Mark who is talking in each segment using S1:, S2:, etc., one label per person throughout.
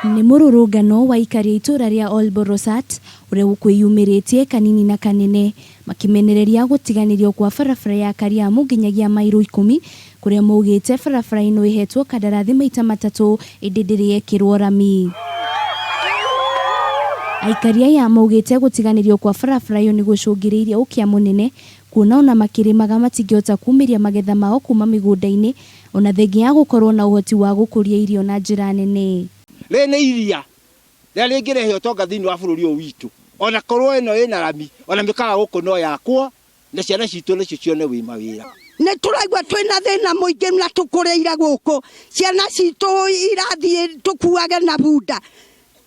S1: Nĩ mũrũrũngano wa ikari itura ria Olborosat uria ũkwĩyumĩrĩtie kanini na kanene makimenereria gũtiganĩrio kwa barabara ya Kariamu nginyagia mairo 10 kuria maugĩte barabara ĩno ĩhetwo kandarathi maita matatũ ĩndĩ ndĩrĩ yekĩrwo rami. Aikari aya maugĩte gũtiganĩrio kwa barabara ĩyo nĩ gũcũngĩrĩirie ũkĩa mũnene kuona ona makĩrĩmaga matingĩhota kumĩria magetha mao kuma mĩgũnda-inĩ ona thengia ya gũkorwo na ũhoti wa gũkũria irio na njĩra nene.
S2: Rene iria rĩa rĩngĩrehe ũtonga thĩinĩ wa bũrũri ũyũ witũ ona korwo ĩno ĩna rami ona mĩkaga gũkũ no yakwo na ciana citũ nĩcio cione wĩ mawĩra.
S3: Nĩ tũraigua twĩna thĩna mũingĩ na tũkũrĩira gũkũ ciana citũ irathiĩ tũkuage na bunda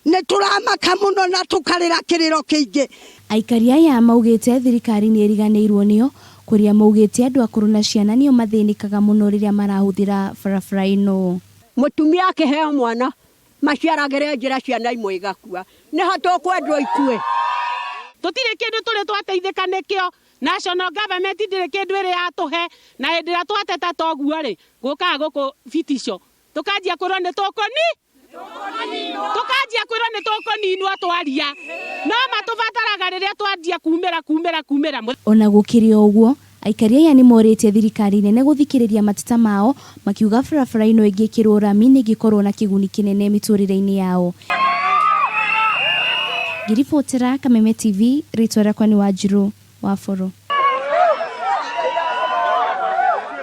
S3: nĩ tũramaka mũno na tũkarĩra kĩrĩro kĩingĩ.
S1: Aikari aya maugĩte thirikari nĩ ĩriganĩirwo nĩo kũrĩa maugĩte andũ akũrũ na ciana nĩo mathĩnĩkaga mũno rĩrĩa marahũthĩra barabara ĩno.
S4: Mũtumia akĩheo mwana maciaragĩre njĩra ciana imwe igakua nĩho tũkwendwo ikue.
S5: Tũtirĩ kĩndũ tũrĩ twateithĩka nĩkĩo national government ndĩrĩ kĩndũ ĩrĩ yatũhe na hĩndĩ ĩrĩa twateta toguo rĩ gũkaga gũkũ fitico tũkanjia kwĩrwo nĩ tũkũninwo twaria no matũbataraga rĩrĩa twanjia kumĩra.
S1: Ona gũkĩrĩ ũguo aikari aya nĩ morĩtie thirikari nene gũthikĩrĩria mateta mao makiuga barabara ĩno ĩngĩkĩrwo rami nĩ ĩngĩkorwo na kĩguni kĩnene mĩtũrĩre-inĩ yao. Ngiribotera Kameme TV, rĩtwa rĩakwa nĩ Wanjirũ Wabũrũ.